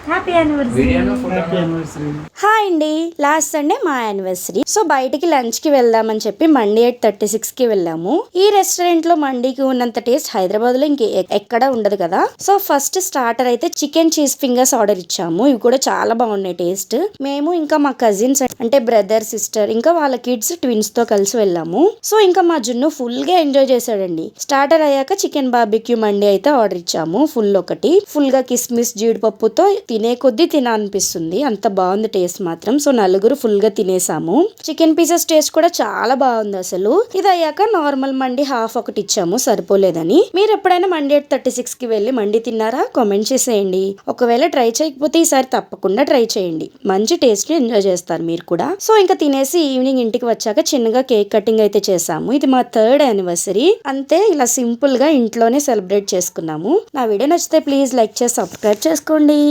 Happy anniversary. Hi అండి, last Sunday మా anniversary. So బయటికి లంచ్ కి వెళ్దామని చెప్పి మండీ 8:36 కి వెళ్ళాము. ఈ రెస్టారెంట్ లో మండీకి ఉన్నంత టేస్ట్ హైదరాబాద్ లో ఎక్కడ ఉండదు కదా. సో ఫస్ట్ స్టార్టర్ అయితే చికెన్ చీజ్ ఫింగర్స్ ఆర్డర్ ఇచ్చాము. ఇవి కూడా చాలా బాగున్నాయి టేస్ట్. మేము ఇంకా మా కజిన్స్ అంటే బ్రదర్ సిస్టర్ ఇంకా వాళ్ళ కిడ్స్ ట్విన్స్ తో కలిసి వెళ్ళాము. సో ఇంకా మా జున్ను ఫుల్ గా ఎంజాయ్ చేశాడండి. స్టార్టర్ అయ్యాక చికెన్ బార్బిక్యూ మండీ అయితే ఆర్డర్ ఇచ్చాము. ఫుల్ గా కిస్మిస్ జీడిపప్పుతో తినే కొద్దీ తినాలనిపిస్తుంది. అంత బాగుంది టేస్ట్ మాత్రం. సో నలుగురు ఫుల్ గా తినేసాము. చికెన్ పీసెస్ టేస్ట్ కూడా చాలా బాగుంది అసలు. ఇది అయ్యాక నార్మల్ మండి హాఫ్ ఒకటి ఇచ్చాము, సరిపోలేదని. మీరు ఎప్పుడైనా మండి 8:36 కి వెళ్ళి మండి తిన్నారా? కామెంట్ చేసేయండి. ఒకవేళ ట్రై చేయకపోతే ఈసారి తప్పకుండా ట్రై చేయండి. మంచి టేస్ట్ ని ఎంజాయ్ చేస్తారు మీరు కూడా. సో ఇంకా తినేసి ఈవినింగ్ ఇంటికి వచ్చాక చిన్నగా కేక్ కటింగ్ అయితే చేసాము. ఇది మా 3rd యానివర్సరీ. అంతే, ఇలా సింపుల్ గా ఇంట్లోనే సెలబ్రేట్ చేసుకున్నాము. నా వీడియో నచ్చితే ప్లీజ్ లైక్ చేసి సబ్స్క్రైబ్ చేసుకోండి.